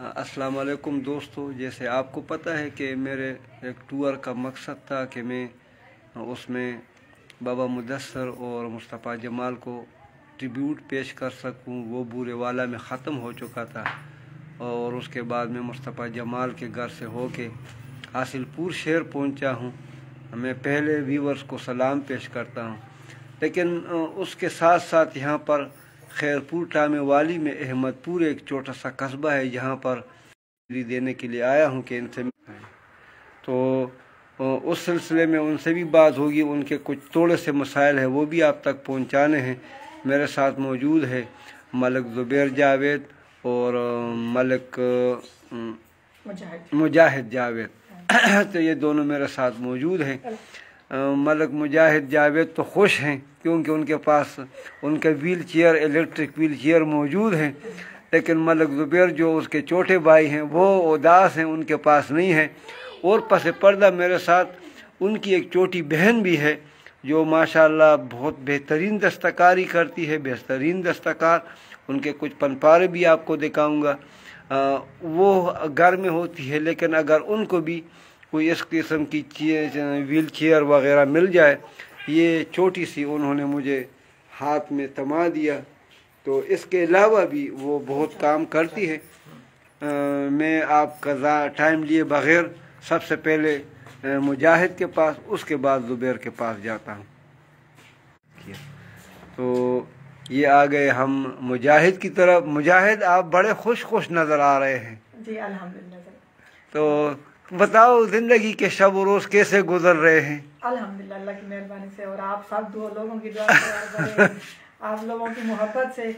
अस्सलाम वालेकुम दोस्तों। जैसे आपको पता है कि मेरे एक टूर का मकसद था कि मैं उसमें बाबा मुदस्सर और मुस्तफ़ा जमाल को ट्रिब्यूट पेश कर सकूं। वो बुरे वाला में ख़त्म हो चुका था और उसके बाद मैं मुस्तफ़ा जमाल के घर से होके हासिलपुर शहर पहुंचा हूं। मैं पहले व्यूवर्स को सलाम पेश करता हूं, लेकिन उसके साथ साथ यहाँ पर खैरपुर टामे वाली में अहमदपुर एक छोटा सा कस्बा है, जहाँ पर देने के लिए आया हूँ कि इनसे तो उस सिलसिले में उनसे भी बात होगी। उनके कुछ थोड़े से मसाइल हैं, वो भी आप तक पहुँचाने हैं। मेरे साथ मौजूद है मलिक ज़ुबैर जावेद और मलिक मुजाहिद जावेद तो ये दोनों मेरे साथ मौजूद हैं। मलिक मुजाहिद जावेद तो खुश हैं क्योंकि उनके पास उनके wheel chair, electric wheel chair मौजूद हैं, लेकिन मलिक ज़ुबैर जो उसके छोटे भाई हैं वो उदास हैं, उनके पास नहीं है। और पस पर्दा मेरे साथ उनकी एक छोटी बहन भी है जो माशाअल्लाह बहुत बेहतरीन दस्तकारी करती है, बेहतरीन दस्तकार। उनके कुछ पनपारे भी आपको दिखाऊंगा। वो घर में होती है, लेकिन अगर उनको भी कोई इस किस्म की व्हील चेयर वगैरह मिल जाए, ये छोटी सी उन्होंने मुझे हाथ में थमा दिया। तो इसके अलावा भी वो बहुत काम करती है। मैं आपका टाइम लिए बग़ैर सबसे पहले मुजाहिद के पास, उसके बाद ज़ुबैर के पास जाता हूँ। तो ये आ गए हम मुजाहिद की तरफ। मुजाहिद, आप बड़े खुश नज़र आ रहे हैं। जी अल्हम्दुलिल्लाह। तो बताओ ज़िंदगी के शब और रोज़ कैसे गुजर रहे हैं? अल्हम्दुलिल्लाह अल्लाह की मेहरबानी से और आप सब दो लोगों की दुआ से, आप लोगों की मोहब्बत से,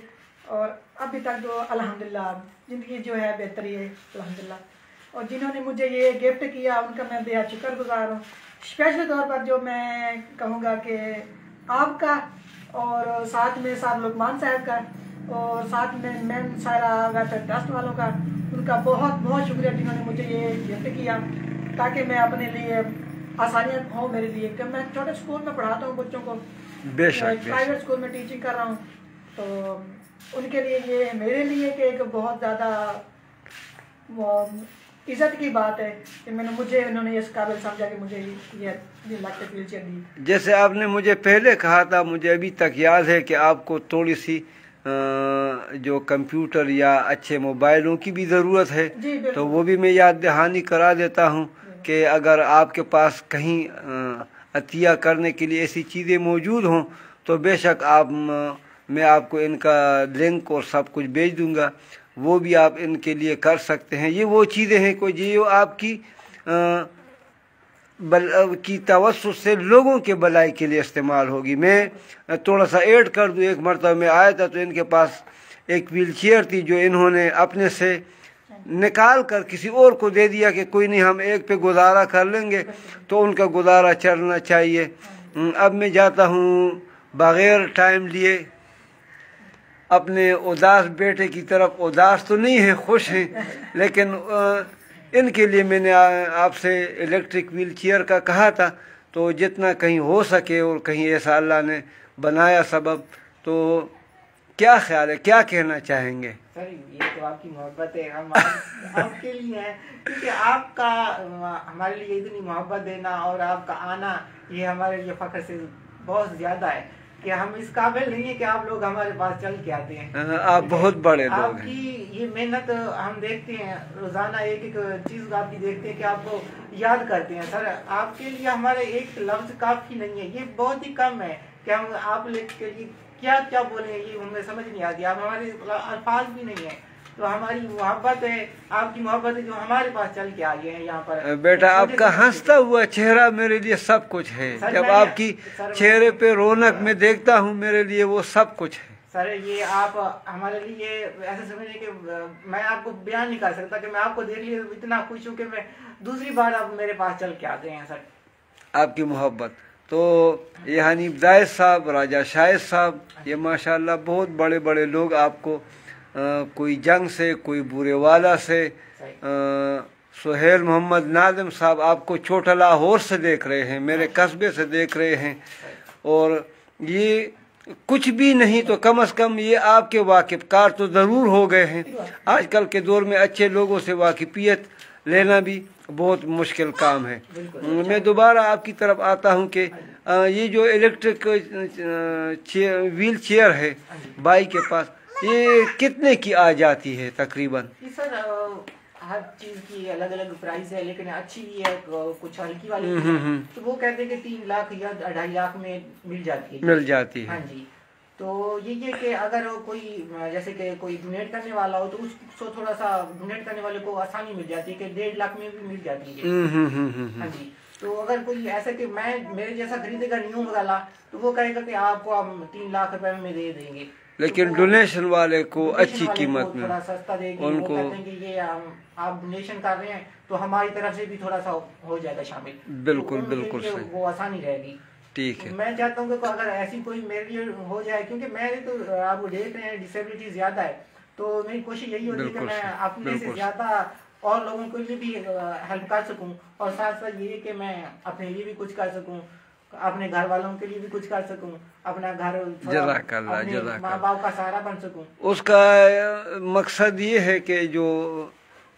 और अभी तक तो अल्हम्दुलिल्लाह ज़िंदगी जो है बेहतरी है अल्हम्दुलिल्लाह। और जिन्होंने मुझे ये गिफ्ट किया उनका मैं बेहद शुक्रगुजार हूँ। स्पेशल तौर पर जो मैं कहूँगा कि आपका, और साथ में साहब लुकमान साहब का, और साथ में मैम सारा वेलफेयर ट्रस्ट वालों का, उनका बहुत बहुत शुक्रिया जिन्होंने मुझे ये गिफ्ट किया ताकि मैं अपने लिए आसानियाँ हों मेरे लिए। कि मैं छोटे स्कूल में पढ़ाता हूँ बच्चों को, प्राइवेट स्कूल में टीचिंग कर रहा हूँ, तो उनके लिए ये मेरे लिए कि एक बहुत ज़्यादा इज्जत की बात है कि मुझे उन्होंने इस काबिल समझा कि मुझे ये इलेक्ट्रिक व्हील चेयर दी। जैसे आपने मुझे पहले कहा था, मुझे अभी तक याद है कि आपको थोड़ी सी जो कंप्यूटर या अच्छे मोबाइलों की भी ज़रूरत है, तो वो भी मैं याद दहानी करा देता हूँ कि अगर आपके पास कहीं अतिया करने के लिए ऐसी चीज़ें मौजूद हों तो बेशक आप मैं आपको इनका लिंक और सब कुछ भेज दूँगा, वो भी आप इनके लिए कर सकते हैं। ये वो चीज़ें हैं कोई जो आपकी की तवस्सुस से लोगों के भलाई के लिए इस्तेमाल होगी। मैं थोड़ा सा ऐड कर दूँ। एक मरतबा मैं आया था तो इनके पास एक व्हील चेयर थी जो इन्होंने अपने से निकाल कर किसी और को दे दिया कि कोई नहीं, हम एक पे गुजारा कर लेंगे, तो उनका गुजारा चलना चाहिए। अब मैं जाता हूँ बग़ैर टाइम लिए अपने उदास बेटे की तरफ। उदास तो नहीं है, खुश हैं, लेकिन इनके लिए मैंने आपसे इलेक्ट्रिक व्हील चेयर का कहा था, तो जितना कहीं हो सके और कहीं ऐसा अल्लाह ने बनाया सबब, तो क्या ख्याल है, क्या कहना चाहेंगे? सर ये तो आपकी मोहब्बत है, हम आपके लिए हैं, क्योंकि आपका हमारे लिए इतनी मोहब्बत देना और आपका आना ये हमारे लिए फ़ख्र से बहुत ज़्यादा है कि हम इस काबिल नहीं है कि आप लोग हमारे पास चल के आते हैं। आप बहुत बड़े लोग हैं। आपकी ये मेहनत हम देखते हैं रोजाना, एक एक चीज आपकी देखते हैं कि आपको याद करते हैं। सर आपके लिए हमारे एक लफ्ज काफी नहीं है, ये बहुत ही कम है कि हम आप के लिए क्या क्या बोले, ये हमें समझ नहीं आती। आप हमारे अल्फाज भी नहीं है, तो हमारी मोहब्बत है, आपकी मोहब्बत है जो हमारे पास चल के आई है यहाँ पर। बेटा आपका हंसता हुआ चेहरा मेरे लिए सब कुछ है। जब आपकी चेहरे पे रौनक में देखता हूँ, मेरे लिए वो सब कुछ है। सर ये आप हमारे लिए ऐसे समझिए कि मैं आपको बयान नहीं कर सकता कि मैं आपको देख लिया इतना खुश हूँ कि मैं दूसरी बार आप मेरे पास चल के आते हैं। सर आपकी मोहब्बत तो ये हनीफ जायद साहब, राजा शाहिद साहब, ये माशाल्लाह बहुत बड़े बड़े लोग आपको कोई जंग से, कोई बुरे वाला से, सुहेल मोहम्मद नादिम साहब आपको छोटा लाहौर से देख रहे हैं, मेरे कस्बे से देख रहे हैं। और ये कुछ भी नहीं तो कम से कम ये आपके वाकिफकार तो ज़रूर हो गए हैं। आजकल के दौर में अच्छे लोगों से वाकिफियत लेना भी बहुत मुश्किल काम है। मैं दोबारा आपकी तरफ आता हूँ कि ये जो इलेक्ट्रिक व्हील चेयर है बाइक के पास, ये कितने की आ जाती है तकरीबन? सर हर चीज की अलग अलग प्राइस है, लेकिन अच्छी भी है, कुछ हल्की वाली भी है। तो वो कहते हैं कि 3 लाख या 2.5 लाख में मिल जाती है। हाँ जी। तो ये कि अगर कोई जैसे कि कोई डोनेट करने वाला हो तो उसको थोड़ा सा डोनेट करने वाले को आसानी मिल जाती है कि 1.5 लाख में भी मिल जाती है। हाँ जी। तो अगर कोई ऐसा कि मेरे जैसा खरीदेगा न्यू वाला, तो वो कहेगा कि आपको हम 3 लाख रुपए में दे देंगे, लेकिन तो डोनेशन वाले को अच्छी कीमत में थोड़ा सस्ता देंगे। उनको वो कहते हैं कि ये आप डोनेशन कर रहे हैं तो हमारी तरफ से भी थोड़ा सा हो जाएगा शामिल। बिल्कुल तो बिल्कुल सही, वो आसानी रहेगी। ठीक है। मैं चाहता हूँ कि अगर ऐसी कोई मेरे लिए हो जाए, क्योंकि मेरे तो आप देख रहे हैं डिसेबिलिटी ज्यादा है, तो मेरी कोशिश यही होती है कि मैं अपने से ज्यादा और लोगों के लिए भी हेल्प कर सकूं, और साथ साथ ये कि मैं अपने लिए भी कुछ कर सकूं, अपने घर वालों के लिए भी कुछ कर सकूं, अपना घर अपने माँ बाप का सहारा बन सकूं। उसका मकसद ये है कि जो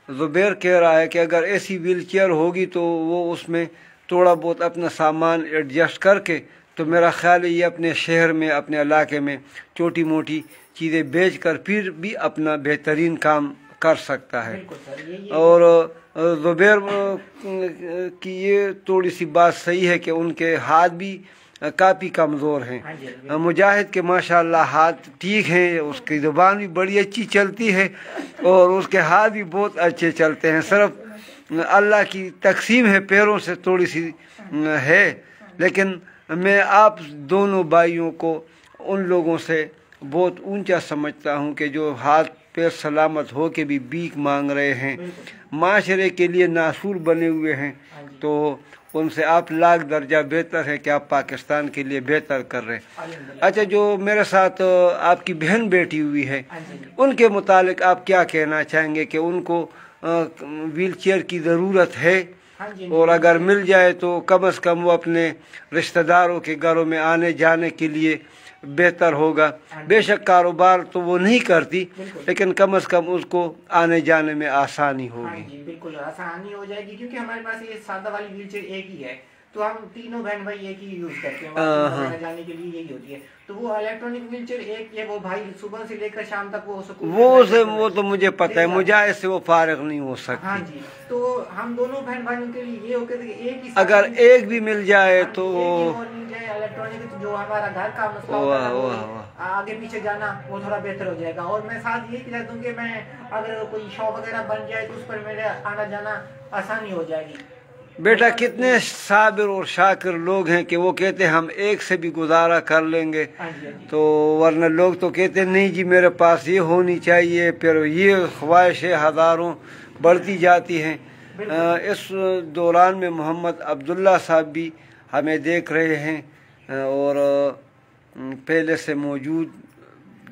ज़ुबैर कह रहा है कि अगर ऐसी व्हील चेयर होगी तो वो उसमें थोड़ा बहुत अपना सामान एडजस्ट करके, तो मेरा ख्याल है ये अपने शहर में अपने इलाके में छोटी मोटी चीज़ें बेच कर फिर भी अपना बेहतरीन काम कर सकता है। और ज़ुबैर की ये थोड़ी सी बात सही है कि उनके हाथ भी काफ़ी कमज़ोर हैं। मुजाहिद के माशाल्लाह हाथ ठीक हैं, उसकी ज़ुबान भी बड़ी अच्छी चलती है और उसके हाथ भी बहुत अच्छे चलते हैं। सिर्फ अल्लाह की तकसीम है, पैरों से थोड़ी सी है। लेकिन मैं आप दोनों भाइयों को उन लोगों से बहुत ऊंचा समझता हूं कि जो हाथ पैर सलामत हो के भी भीख मांग रहे हैं, माशरे के लिए नासूर बने हुए हैं, तो उनसे आप लाख दर्जा बेहतर है कि आप पाकिस्तान के लिए बेहतर कर रहे हैं। अच्छा, जो मेरे साथ आपकी बहन बैठी हुई है, उनके मुतालिक आप क्या कहना चाहेंगे कि उनको व्हील चेयर की ज़रूरत है? और अगर मिल जाए तो कम से कम वो अपने रिश्तेदारों के घरों में आने जाने के लिए बेहतर होगा। बेशक कारोबार तो वो नहीं करती, लेकिन कम से कम उसको आने जाने में आसानी होगी। हाँ जी, बिल्कुल आसानी हो जाएगी, क्योंकि हमारे पास ये सादा वाली व्हील चेयर एक ही है, तो हम तीनों बहन भाई एक ही यूज करते हैं, आने जाने के लिए यही होती है। तो वो इलेक्ट्रॉनिक व्हील चेयर एक ये वो भाई सुबह से लेकर शाम तक वो तो मुझे पता है, मुझे से वो फारिग नहीं हो सकती। हाँ जी, तो हम दोनों बहन भाइयों के लिए ये हो गया कि एक ही अगर एक भी मिल जाए तो इलेक्ट्रॉनिक जो हमारा घर का मसला आगे पीछे जाना वो थोड़ा बेहतर हो जाएगा। और मैं साथ ये चाहता हूँ कि मैं अगर कोई शॉप वगैरह बन जाए तो उस पर मेरे आना जाना आसानी हो जाएगी। बेटा कितने साबिर और शाकिर लोग हैं कि वो कहते हैं हम एक से भी गुजारा कर लेंगे, तो वरना लोग तो कहते नहीं जी मेरे पास ये होनी चाहिए, फिर ये ख्वाहिशें हज़ारों बढ़ती जाती हैं। इस दौरान में मोहम्मद अब्दुल्ला साहब भी हमें देख रहे हैं और पहले से मौजूद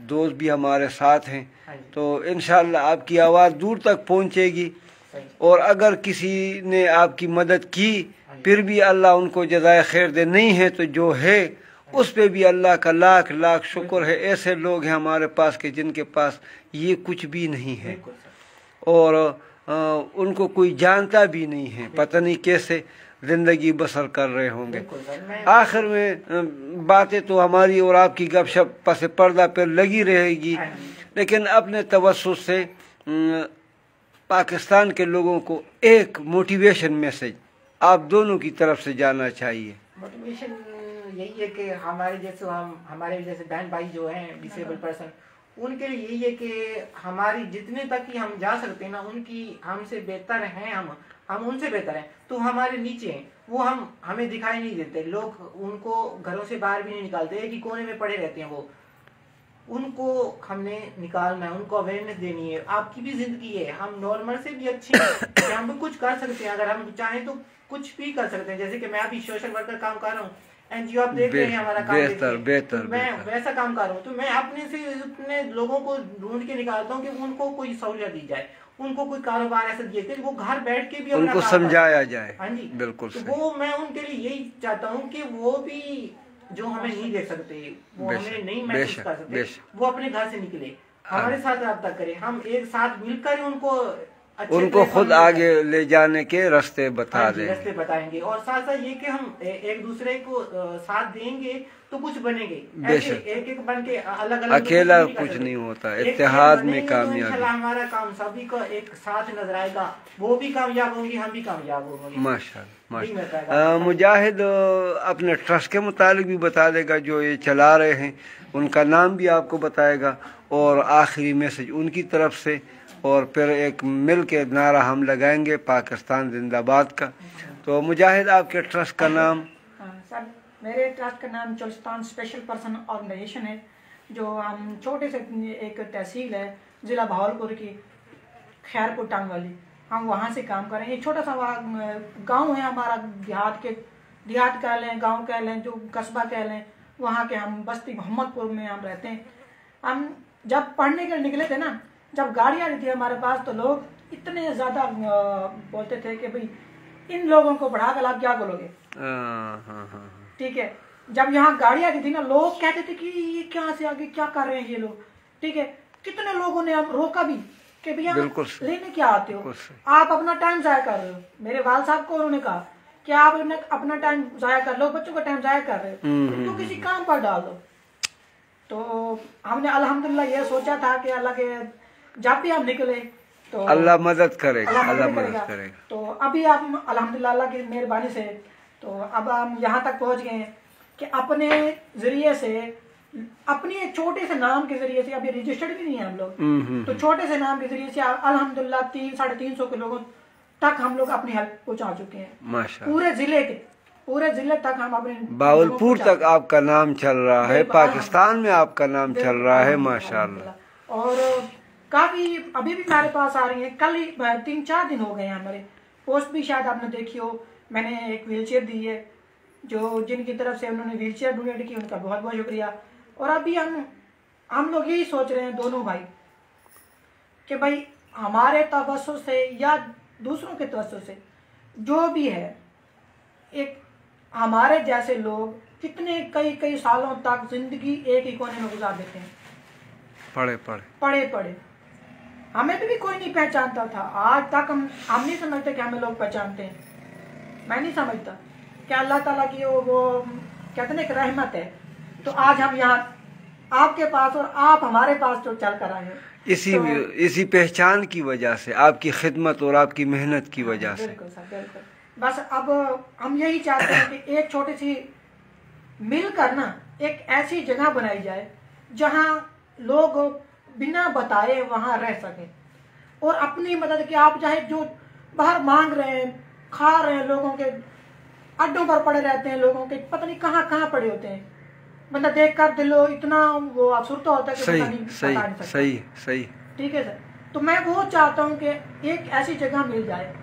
दोस्त भी हमारे साथ हैं, तो इंशाअल्लाह आपकी आवाज़ दूर तक पहुँचेगी। और अगर किसी ने आपकी मदद की फिर भी अल्लाह उनको जज़ाए खैर दे, नहीं है तो जो है उस पे भी अल्लाह का लाख लाख शुक्र है। ऐसे लोग हैं हमारे पास के जिनके पास ये कुछ भी नहीं है और उनको कोई जानता भी नहीं है, पता नहीं कैसे ज़िंदगी बसर कर रहे होंगे। आखिर में बातें तो हमारी और आपकी गपशप पस पर्दा पर लगी रहेगी, लेकिन अपने तवज्जुह से पाकिस्तान के लोगों को एक मोटिवेशन मैसेज आप दोनों की तरफ से जाना चाहिए। मोटिवेशन यही है कि हमारे जैसे बहन भाई जो हैं डिसेबल पर्सन, उनके लिए यही है कि हमारी जितने तक ही हम जा सकते हैं ना, उनकी हमसे बेहतर हैं, हम उनसे बेहतर हैं, तो हमारे नीचे हैं वो, हमें दिखाई नहीं देते। लोग उनको घरों से बाहर भी नहीं निकालते, एक ही कोने में पड़े रहते हैं वो, उनको हमने निकालना है, उनको अवेयरनेस देनी है। आपकी भी जिंदगी है, हम नॉर्मल से भी अच्छे हैं, हम भी कुछ कर सकते हैं, अगर हम चाहें तो कुछ भी कर सकते हैं। जैसे कि मैं अभी सोशल वर्कर काम कर रहा हूँ, एनजीओ आप देख रहे हैं हमारा काम, बेहतर मैं वैसा काम कर रहा हूँ, तो मैं अपने से अपने लोगों को ढूंढ के निकालता हूँ कि उनको कोई सहूलियत दी जाए, उनको कोई कारोबार ऐसा दिए थे वो घर बैठ के भी उनको समझाया जाए। हाँ जी, बिल्कुल तो वो मैं उनके लिए यही चाहता हूँ कि वो भी जो हमें नहीं देख सकते, वो बेशक, हमें नहीं महसूस कर सकते, बेशक। वो अपने घर से निकले, हमारे साथ रब्ता करें, हम एक साथ मिलकर उनको उनको खुद आगे ले जाने के रास्ते बता दें, रास्ते बताएंगे, और साथ साथ ये कि हम एक दूसरे को साथ देंगे तो कुछ बनेंगे। ऐसे एक एक बन के अलग अलग अकेला कुछ नहीं होता, इत्तेहाद में कामयाबी। हमारा काम सभी को एक साथ नजर आएगा, वो भी कामयाब होंगे, हम भी कामयाब होंगे। माशाअल्लाह। मुजाहिद अपने ट्रस्ट के मुतालिक भी बता देगा जो ये चला रहे हैं, उनका नाम भी आपको बताएगा और आखिरी मैसेज उनकी तरफ से, और फिर एक मिल के नारा हम लगाएंगे पाकिस्तान जिंदाबाद का। तो मुजाहिद आपके ट्रस्ट का नाम? सर मेरे ट्रस्ट का नाम चुलिस्तान स्पेशल पर्सन ऑर्गेनाइजेशन है, जो हम छोटे से एक तहसील है ज़िला बहावलपुर की खैरपुर टांग वाली, हम वहाँ से काम कर रहे हैं। एक छोटा सा गांव है हमारा, देहात कह लें, गांव कह लें, जो कस्बा कह लें, वहाँ के हम बस्ती मोहम्मदपुर में हम रहते हैं। हम जब पढ़ने के लिए निकले थे ना, जब गाड़ी आ रही थी हमारे पास, तो लोग इतने ज़्यादा बोलते थे कि भाई इन लोगों को पढ़ा कर आप क्या बोलोगे। ठीक है, जब यहाँ गाड़ी आ रही थी ना, लोग कहते थे कि ये क्या से आगे क्या कर रहे हैं ये लोग। ठीक है, कितने लोगों ने अब रोका भी कि भैया लेने क्या आते हो, आप अपना टाइम जाया कर रहे हो। मेरे वाल साहब को उन्होंने कहा कि आप अपना टाइम जाया कर लो, बच्चों का टाइम जाया कर रहे हो, तो किसी काम पर डाल दो। तो हमने अल्हम्दुलिल्लाह ये सोचा था कि अल्लाह के जब भी हम निकले तो अल्लाह मदद करेगा, अल्लाह मदद करेगा। तो अभी हम अल्हम्दुलिल्लाह अल्लाह की मेहरबानी से तो अब हम यहाँ तक पहुँच गए हैं कि अपने जरिए से, अपनी एक छोटे से नाम के जरिए से, अभी रजिस्टर्ड भी नहीं है हम लोग, तो छोटे से नाम के जरिए से अल्हम्दुलिल्लाह 300-350 के लोगों तक हम लोग अपनी हेल्प पहुँचा चुके हैं। माशाअल्लाह, पूरे जिले तक हम अपने बावलपुर तक आपका नाम चल रहा है, पाकिस्तान में आपका नाम चल रहा है माशाअल्लाह। और काफी अभी भी मेरे पास आ रही है, कल ही 3-4 दिन हो गए हैं हमारे पोस्ट भी, शायद आपने देखी हो, मैंने एक व्हीलचेयर दी है, जो जिनकी तरफ से उन्होंने व्हीलचेयर डोनेट की, उनका बहुत बहुत शुक्रिया। और अभी हम लोग यही सोच रहे हैं दोनों भाई कि भाई हमारे तवज्जो से या दूसरों के तवज्जो से जो भी है, एक हमारे जैसे लोग कितने कई सालों तक जिंदगी एक ही कोने में गुजार देते हैं, पढ़े हमें भी कोई नहीं पहचानता था। आज तक हम नहीं समझते कि हमें लोग पहचानते हैं। मैं नहीं समझता कि अल्लाह ताला की वो कहते हैं कि रहमत है, तो आज हम यहाँ आपके पास और आप हमारे पास जो चल कर आए हैं, इसी पहचान की वजह से, आपकी खिदमत और आपकी मेहनत की वजह से। बिल्कुल सर, बिल्कुल। बस अब हम यही चाहते हैं कि एक छोटी सी मिलकर ना एक ऐसी जगह बनाई जाए जहाँ लोग बिना बताए वहाँ रह सकें, और अपनी मदद के आप चाहे जो बाहर मांग रहे हैं, खा रहे हैं, लोगों के अड्डों पर पड़े रहते हैं, लोगों के पता नहीं कहाँ कहाँ पड़े होते हैं, बंदा देख कर दिलो इतना वो असुरता होता है कि पता नहीं सकता। सही। ठीक है सर, तो मैं वो चाहता हूँ कि एक ऐसी जगह मिल जाए,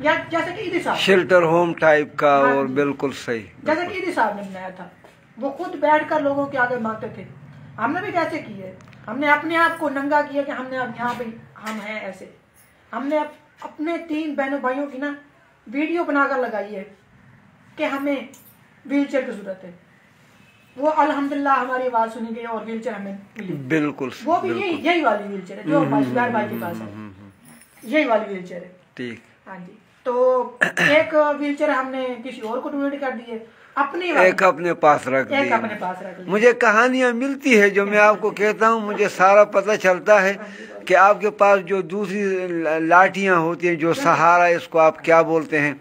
या जैसे कि ईदी साहब शेल्टर होम टाइप का, और बिल्कुल सही, जैसे कि ईदी साहब ने बनाया था, वो खुद बैठकर लोगों के आगे मांगते थे। हमने भी कैसे किए, हमने अपने आप को नंगा किया कि हमने अब यहाँ पे हम हैं ऐसे। हमने अपने 3 बहनों भाइयों की ना वीडियो बनाकर लगाई है कि हमें व्हीलचेयर की जरूरत है। वो अल्हम्दुलिल्लाह हमारी आवाज सुनी गई और व्हीलचेयर हमें मिली। बिल्कुल, वो भी यही वाली व्हीलचेयर है जो भाई के पास है, यही वाली व्हीलचेयर है। ठीक, हाँ जी। तो एक व्हीलचेयर हमने किसी और को डोनेट कर दी है, एक अपने पास रख दी। मुझे कहानियां मिलती है जो मैं आपको कहता हूँ, मुझे सारा पता चलता है कि आपके पास जो दूसरी लाठियां होती हैं, जो सहारा, इसको आप क्या बोलते हैं,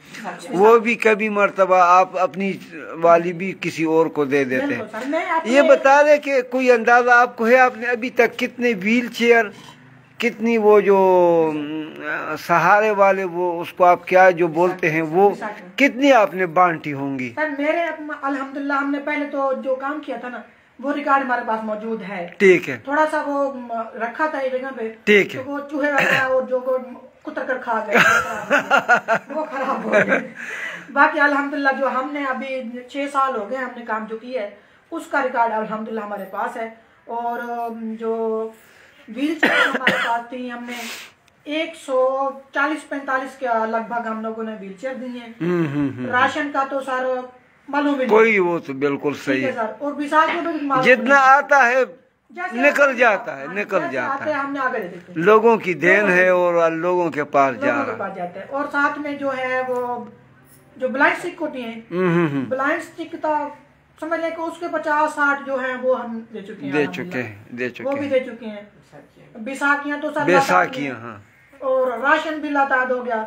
वो भी कभी मर्तबा आप अपनी वाली भी किसी और को दे देते हैं। ये बता दें कि कोई अंदाजा आपको है, आपने अभी तक कितने व्हील चेयर, कितनी वो जो सहारे वाले, वो उसको आप क्या जो बोलते हैं, वो कितनी आपने बांटी होंगी? सर मेरे अल्हम्दुलिल्लाह हमने पहले तो जो काम किया था ना, वो रिकॉर्ड हमारे पास मौजूद है। ठीक है, थोड़ा सा वो रखा था एक जगह पे, ठीक है, तो वो चूहे वगैरह और जो कुतर कर खा गए वो खराब हो गए। बाकी अल्हम्दुलिल्लाह जो हमने अभी 6 साल हो गए हमने काम जो किया है, उसका रिकॉर्ड अल्हम्दुलिल्लाह हमारे पास है। और जो व्हील चेयर हमारे पास थी, हमने 140-45 के लगभग हम लोगों ने व्हील चेयर दी है। राशन का तो सर मालूम ही नहीं। कोई वो तो बिल्कुल ठीक सही है है, सर। और बैसाखी में भी मालूम जितना नहीं। आता है जैसे निकल जाता है, हाँ, निकल जैसे जाता आते हैं, है, हमने आगे दे देते हैं, लोगों की देन है और लोगों के पास जा लोगों के रहा पास जाते हैं। और साथ में जो है वो जो ब्लाइंड स्टिक होती है, है। ब्लाइंड स्टिक तो समझ लें कि उसके 50-60 जो है वो हम दे चुके हैं, दे अल्हम्दुलिल्लाह। चुके हैं, दे वो चुके भी हैं। दे चुके हैं। बैसाखियां तो सर बैसाखियां, हाँ। और राशन भी लाताद हो गया।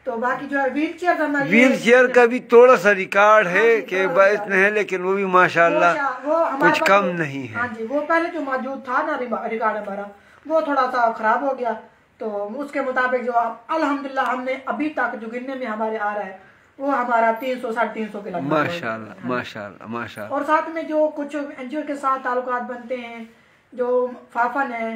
तो बाकी जो है व्हील चेयर हमारी व्हील चेयर का भी थोड़ा सा रिकॉर्ड है हाँ जी, कि थोड़ा इतने है, लेकिन वो भी माशाल्लाह वो हमारे कुछ पास कम तो- नहीं है। हाँ जी, वो पहले जो मौजूद था ना रिकॉर्ड हमारा, वो थोड़ा सा खराब हो गया। तो उसके मुताबिक जो अल्हम्दुलिल्लाह हमने अभी तक जो गिनने में हमारे आ रहा है वो हमारा 300-350 के लगभग। माशाल्लाह माशाल्लाह माशाल्लाह। और साथ में जो कुछ एनजीओ के साथ ताल्लुकात बनते हैं, जो फाफन है,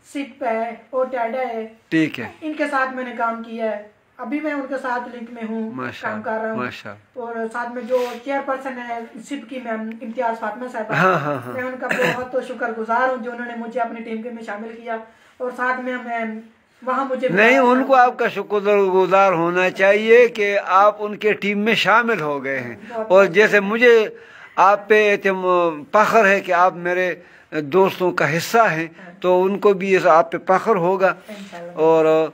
सिप है, ओटेड है, ठीक है, इनके साथ मैंने काम किया है। अभी मैं उनके साथ लिंक में हूँ, काम कर रहा हूँ। माशाल्लाह। और साथ में जो चेयरपर्सन है सिप की मैम इम्तियाज फातिमा साहब, हाँ हाँ हाँ। मैं उनका बहुत तो शुक्रगुजार हूँ जो उन्होंने मुझे अपनी टीम के में शामिल किया। और साथ में मैं वहाँ मुझे नहीं, उनको आपका शुक्रगुजार होना चाहिए कि आप उनके टीम में शामिल हो गए हैं। और जैसे मुझे आप पे फख्र है कि आप मेरे दोस्तों का हिस्सा हैं, तो उनको भी आप पे फख्र होगा। और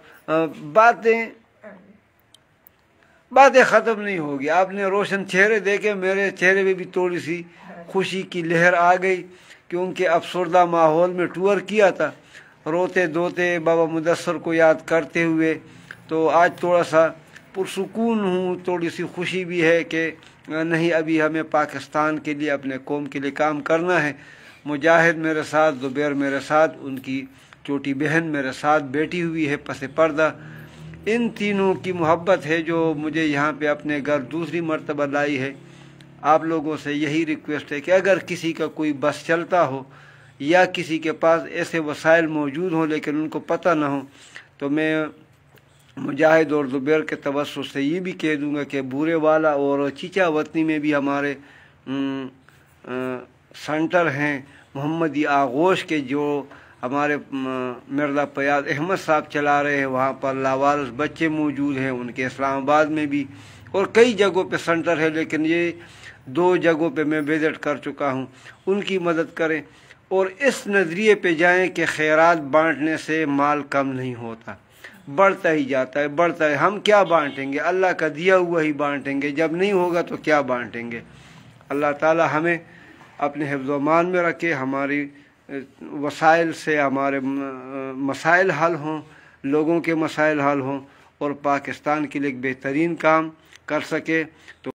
बातें ख़त्म नहीं होगी। आपने रोशन चेहरे देखे, मेरे चेहरे पे भी थोड़ी सी खुशी की लहर आ गई, क्योंकि अफसरदा माहौल में टूर किया था, रोते धोते बाबा मुदस्सर को याद करते हुए। तो आज थोड़ा सा पुरसुकून हूँ, थोड़ी सी खुशी भी है कि नहीं, अभी हमें पाकिस्तान के लिए, अपने कौम के लिए काम करना है। मुजाहिद मेरे साथ, ज़ुबैर मेरे साथ, उनकी छोटी बहन मेरे साथ बैठी हुई है पस पर्दा। इन तीनों की मोहब्बत है जो मुझे यहाँ पे अपने घर दूसरी मर्तबा लाई है। आप लोगों से यही रिक्वेस्ट है कि अगर किसी का कोई बस चलता हो या किसी के पास ऐसे वसाइल मौजूद हों लेकिन उनको पता ना हो, तो मैं मुजाहिद और ज़ुबैर के तवस्सुत से ये भी कह दूँगा कि बूरे वाला और चीचा वतनी में भी हमारे सेंटर हैं मोहम्मदी आगोश के, जो हमारे मिर्ज़ा फयाज़ अहमद साहब चला रहे हैं। वहाँ पर लावारिस बच्चे मौजूद हैं, उनके इस्लामाबाद में भी और कई जगहों पे सेंटर है, लेकिन ये 2 जगहों पे मैं विज़िट कर चुका हूँ। उनकी मदद करें और इस नज़रिए पे जाएं कि खैरात बांटने से माल कम नहीं होता, बढ़ता ही जाता है, बढ़ता है। हम क्या बांटेंगे? अल्लाह का दिया हुआ ही बांटेंगे। जब नहीं होगा तो क्या बांटेंगे? अल्लाह ताला हमें अपने हिफ्ज़-ओ-मान में रखे, हमारी वसाइल से हमारे मसाइल हल हों, लोगों के मसाइल हल हों और पाकिस्तान के लिए एक बेहतरीन काम कर सके। तो